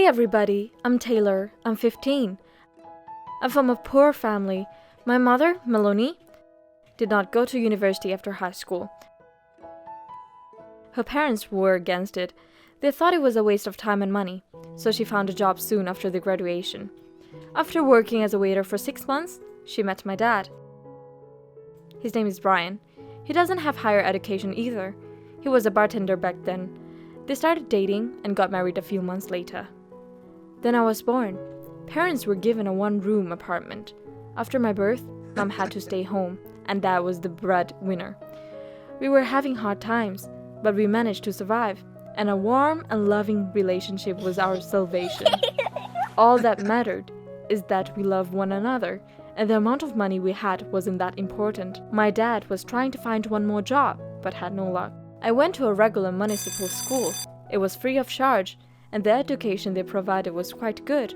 Hey everybody, I'm Taylor. I'm 15. I'm from a poor family. My mother, Maloney, did not go to university after high school. Her parents were against it. They thought it was a waste of time and money, so she found a job soon after the graduation. After working as a waiter for 6 months, she met my dad. His name is Brian. He doesn't have higher education either. He was a bartender back then. They started dating and got married a few months later. Then I was born. Parents were given a one-room apartment. After my birth, Mom had to stay home, and Dad was the breadwinner. We were having hard times, but we managed to survive, and a warm and loving relationship was our salvation. All that mattered is that we loved one another, and the amount of money we had wasn't that important. My dad was trying to find one more job, but had no luck. I went to a regular municipal school. It was free of charge, and the education they provided was quite good.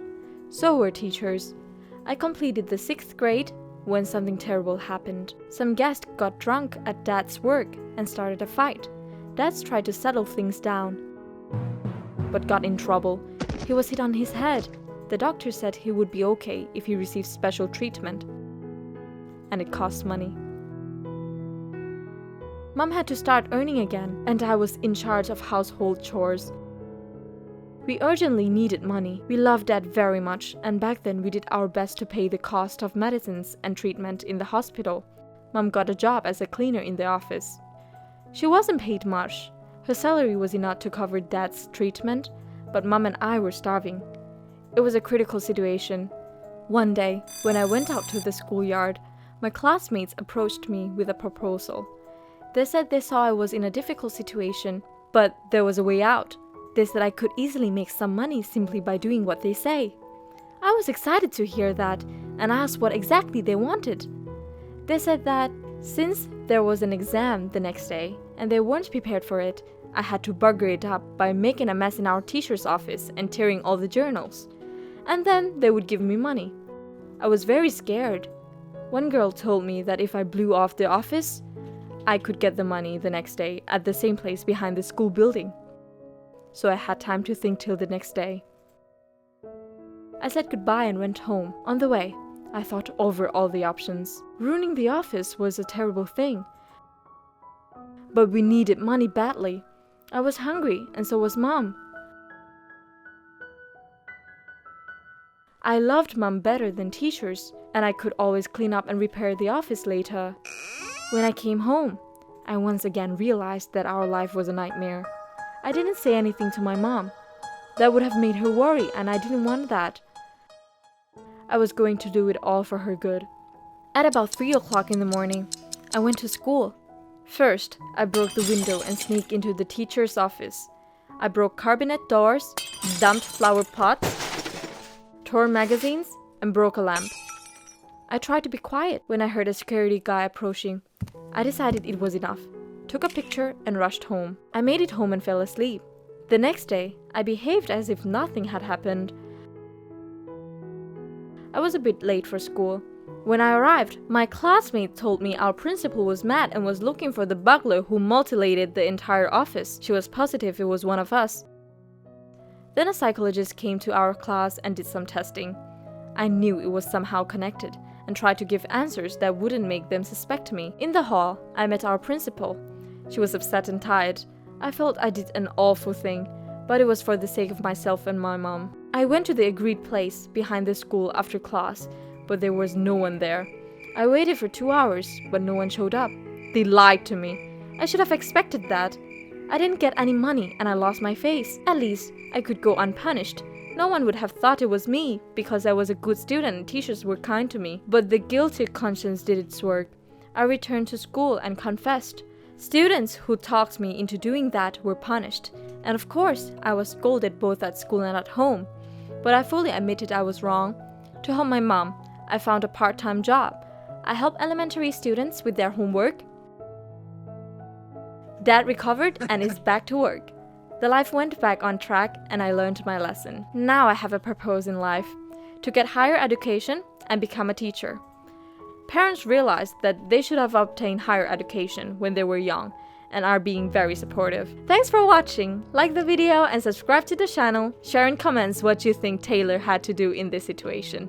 So were teachers. I completed the 6th grade when something terrible happened. Some guest got drunk at Dad's work and started a fight. Dad tried to settle things down, but got in trouble. He was hit on his head. The doctor said he would be okay if he received special treatment, and it cost money. Mom had to start earning again, and I was in charge of household chores. We urgently needed money. We loved Dad very much, and back then we did our best to pay the cost of medicines and treatment in the hospital. Mom got a job as a cleaner in the office. She wasn't paid much. Her salary was enough to cover Dad's treatment, but Mom and I were starving. It was a critical situation. One day, when I went out to the schoolyard, my classmates approached me with a proposal. They said they saw I was in a difficult situation, but there was a way out. They said I could easily make some money simply by doing what they say. I was excited to hear that and asked what exactly they wanted. They said that since there was an exam the next day and they weren't prepared for it, I had to bugger it up by making a mess in our teacher's office and tearing all the journals. And then they would give me money. I was very scared. One girl told me that if I blew off the office, I could get the money the next day at the same place behind the school building. So I had time to think till the next day. I said goodbye and went home. On the way, I thought over all the options. Ruining the office was a terrible thing. But we needed money badly. I was hungry, and so was Mom. I loved Mom better than teachers, and I could always clean up and repair the office later. When I came home, I once again realized that our life was a nightmare. I didn't say anything to my mom. That would have made her worry, and I didn't want that. I was going to do it all for her good. At about 3 o'clock in the morning, I went to school. First, I broke the window and sneaked into the teacher's office. I broke cabinet doors, dumped flower pots, tore magazines, and broke a lamp. I tried to be quiet when I heard a security guy approaching. I decided it was enough, took a picture, and rushed home. I made it home and fell asleep. The next day, I behaved as if nothing had happened. I was a bit late for school. When I arrived, my classmate told me our principal was mad and was looking for the burglar who mutilated the entire office. She was positive it was one of us. Then a psychologist came to our class and did some testing. I knew it was somehow connected, and tried to give answers that wouldn't make them suspect me. In the hall, I met our principal. She was upset and tired. I felt I did an awful thing, but it was for the sake of myself and my mom. I went to the agreed place behind the school after class, but there was no one there. I waited for 2 hours, but no one showed up. They lied to me. I should have expected that. I didn't get any money and I lost my face. At least, I could go unpunished. No one would have thought it was me because I was a good student and teachers were kind to me. But the guilty conscience did its work. I returned to school and confessed. Students who talked me into doing that were punished. And of course, I was scolded both at school and at home. But I fully admitted I was wrong. To help my mom, I found a part-time job. I helped elementary students with their homework. Dad recovered and is back to work. The life went back on track and I learned my lesson. Now I have a purpose in life, to get higher education and become a teacher. Parents realized that they should have obtained higher education when they were young, and are being very supportive. Thanks for watching, like the video and subscribe to the channel, share in comments what you think Taylor had to do in this situation.